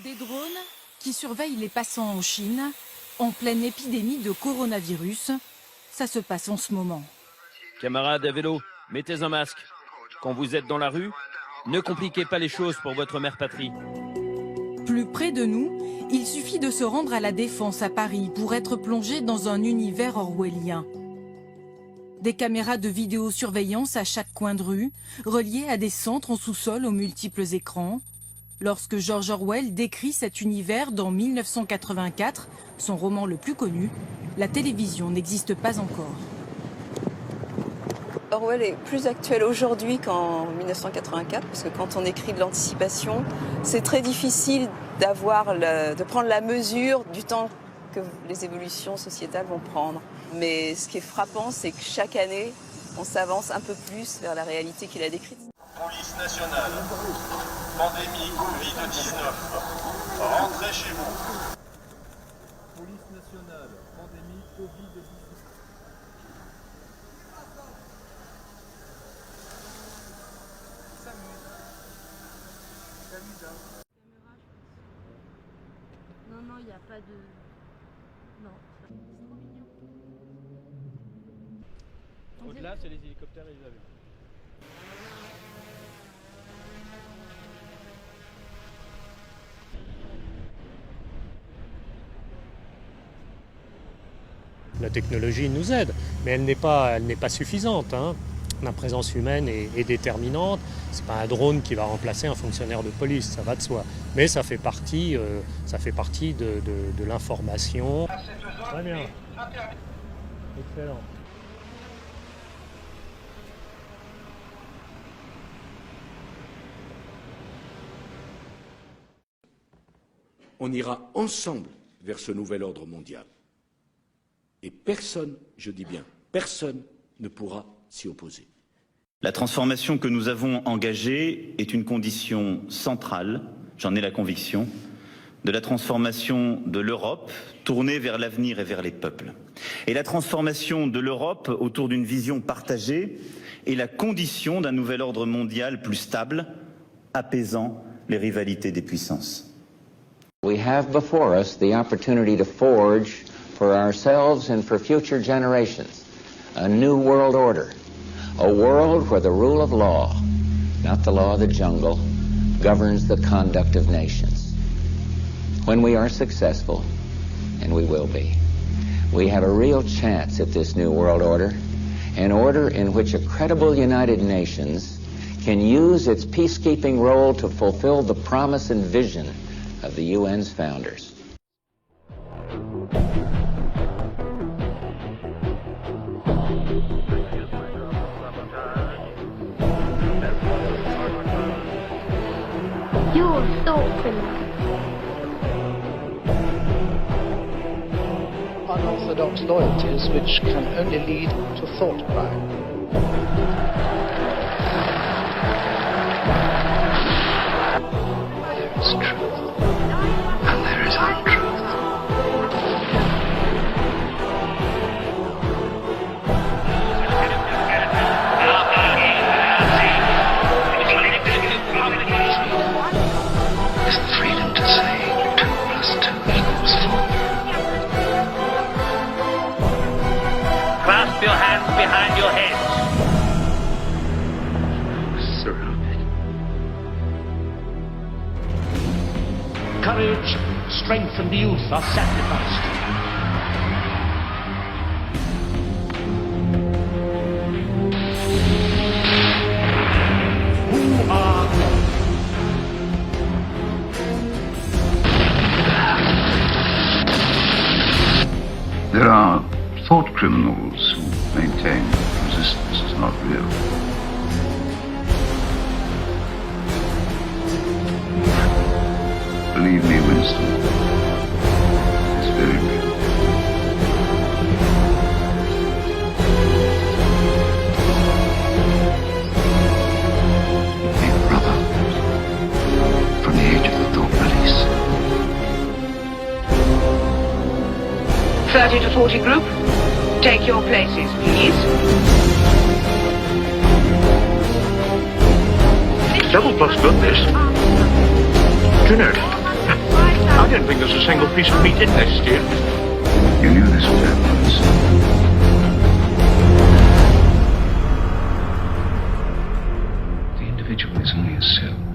Des drones qui surveillent les passants en Chine, en pleine épidémie de coronavirus. Ça se passe en ce moment. Camarades à vélo, mettez un masque. Quand vous êtes dans la rue, ne compliquez pas les choses pour votre mère patrie. Plus près de nous, il suffit de se rendre à la Défense à Paris pour être plongé dans un univers orwellien. Des caméras de vidéosurveillance à chaque coin de rue, reliées à des centres en sous-sol aux multiples écrans. Lorsque George Orwell décrit cet univers dans 1984, son roman le plus connu, la télévision n'existe pas encore. Orwell est plus actuel aujourd'hui qu'en 1984, parce que quand on écrit de l'anticipation, c'est très difficile de prendre la mesure du temps que les évolutions sociétales vont prendre. Mais ce qui est frappant, c'est que chaque année, on s'avance un peu plus vers la réalité qu'il a décrite. Police nationale, pandémie Covid-19, rentrez chez vous. Police nationale, pandémie Covid-19. Non, il n'y a pas de... Non, c'est trop mignon. Au-delà, c'est les hélicoptères et les avions. La technologie nous aide, mais elle n'est pas suffisante. La présence humaine est déterminante. Ce n'est pas un drone qui va remplacer un fonctionnaire de police, ça va de soi. Mais ça fait partie de l'information. Très bien. Excellent. On ira ensemble vers ce nouvel ordre mondial. Et personne, je dis bien, personne ne pourra s'y opposer. La transformation que nous avons engagée est une condition centrale, j'en ai la conviction, de la transformation de l'Europe tournée vers l'avenir et vers les peuples. Et la transformation de l'Europe autour d'une vision partagée est la condition d'un nouvel ordre mondial plus stable, apaisant les rivalités des puissances. We have before us the opportunity to forge for ourselves and for future generations a new world order, a world where the rule of law, not the law of the jungle, governs the conduct of nations. When we are successful, and we will be, we have a real chance at this new world order, an order in which a credible United Nations can use its peacekeeping role to fulfill the promise and vision of the UN's founders. You're a thought criminal. Unorthodox loyalties which can only lead to thought crime. There is truth, and there is untruth. Is the freedom to say 2 + 2 = 4. Clasp your hands behind your head. Surrounded. Courage, strength and youth are sacrificed. Who are There are thought criminals who maintain resistance is not real. Believe me, Winston, it's very real. Big brother, from the age of the thought police. 30 to 40 group, take your places, please. Double plus goodness. Dinner. I didn't think there was a single piece of meat in this, dear. You knew this would happen. The individual is only a cell.